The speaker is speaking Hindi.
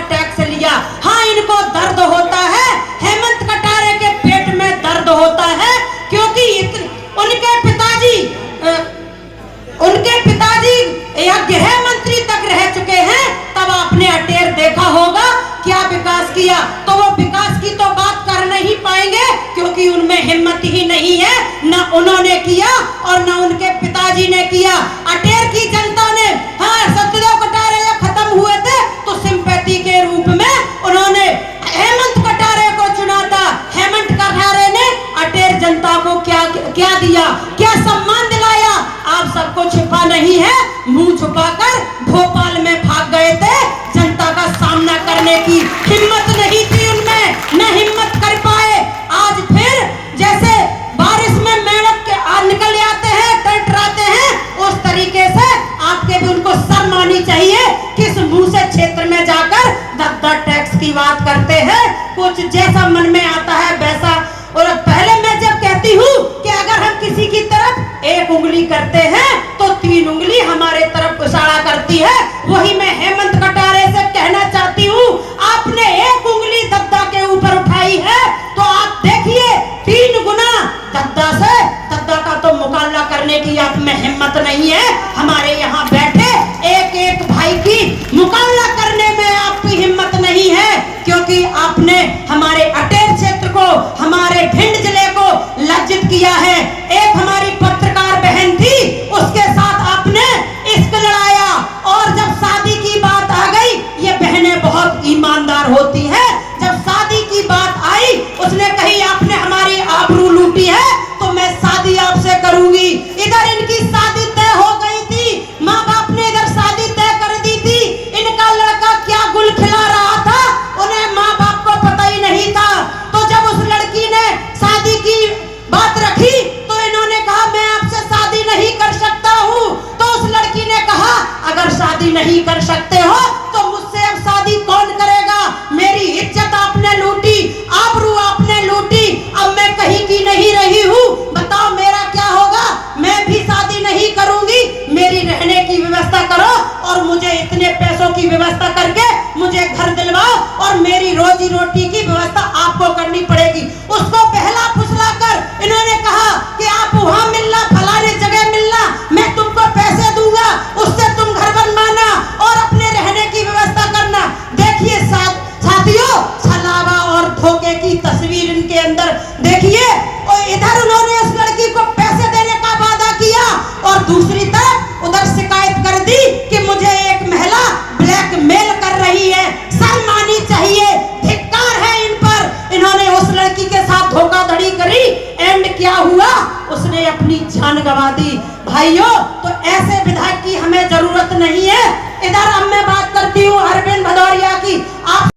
टैक्स लिया। हाँ, इनको दर्द होता है, हेमंत कटारे के पेट में दर्द होता है, क्योंकि उनके पिताजी या गृह मंत्री तक रह चुके हैं। तब आपने अटेर देखा होगा क्या विकास किया, तो वो विकास की तो बात कर नहीं पाएंगे क्योंकि उनमें हिम्मत ही नहीं है। न उन्होंने किया और न उनके पिताजी ने किया। अटेर की जनता ने, हाँ, सत्यदेव कटारे जब खत्म हुए थे तो सिंपैथी के रूप में उन्होंने हेमंत कटारे को चुना था। हेमंत कटारे ने अटेर जनता को क्या दिया, क्या सम्मान दिलाया, आप सबको छिपा नहीं है। मुंह छुपाकर भोपाल में भाग गए थे। जनता का सामना करने की हिम्मत नहीं थी उनमें, न हिम्मत कर पाए। आज फिर जैसे बारिश में मेंढक के निकल आते हैं, टरटराते हैं, उस तरीके से आपके भी उनको शर्म आनी चाहिए। किस मुंह से क्षेत्र में जाकर दद्दा टैक्स की बात करते हैं। कुछ जैसा मन में आता है वैसा। और पहले मैं जब कहती हूँ कि अगर हम किसी की तरफ एक उंगली करते हैं तो 3 उंगली हमारे तरफ इशारा करती है, वही मैं हेमंत कटारे से कहना चाहती हूँ। आपने एक उंगली दद्दा के ऊपर उठाई है तो आप देखिए 3 गुना दद्दा का तो मुकाबला करने की आप में हिम्मत नहीं है। हमारे यहाँ बैठे एक भाई की मुकाबला करने में आपकी हिम्मत नहीं है, क्योंकि आपने हमारे अटेर क्षेत्र को, हमारे भिंड जिले को लज्जित किया है। एक हमारी पत्रकार बहन थी, उसके साथ आपने इश्क लड़ाया, और जब शादी की बात आ गई, ये बहनें बहुत ईमानदार होती हैं, जब शादी की बात आई उसने कही आपने हमारी आबरू लूटी है तो मैं शादी आपसे करूंगी। इधर इनकी शादी तय हो गई थी, माँ बाप ने इधर शादी तय कर दी थी। इनका लड़का क्या गुल खिला रहा था उन्हें माँ बाप को पता ही नहीं था। तो जब उस लड़की ने शादी की बात रखी तो इन्होंने कहा मैं आपसे शादी नहीं कर सकता हूँ। तो उस लड़की ने कहा अगर शादी नहीं कर सकते हो तो मुझसे अब शादी कौन करेगा। मेरी इज्जत आपने लूटी, आबरू आपने लूटी, अब मैं कहीं की नहीं रही हूँ, बताओ मेरा क्या होगा। मैं भी शादी नहीं करूंगी, मेरी रहने की व्यवस्था करो और मुझे इतने पैसों की व्यवस्था करके मुझे घर दिलवाओ और मेरी रोजी रोटी की व्यवस्था आपको करनी पड़ेगी। उसको बहला फुसला कर इन्होंने कहा कि आप वहां मिलना, फलाने जगह मिलना, मैं तुमको पैसे दूंगा, उससे तुम घर बनवाना और अपने रहने की व्यवस्था करना। देखिए साथियों, छलावा और धोखे की तस्वीर इनके अंदर देखिए। और इधर उन्होंने उस लड़की को पैसे देने का वादा किया और दूसरी तरफ उधर शिकायत कर दी कि मुझे एक महिला ब्लैकमेल कर रही है। शर्म आनी चाहिए, धिक्कार है इन पर। इन्होंने उस लड़की के साथ धोखाधड़ी करी, एंड क्या हुआ, उसने अपनी जान गंवा दी। भाइयों, तो ऐसे विधायक की हमें जरूरत नहीं है। इधर अब मैं बात करती हूँ अरविंद भदौरिया की। आप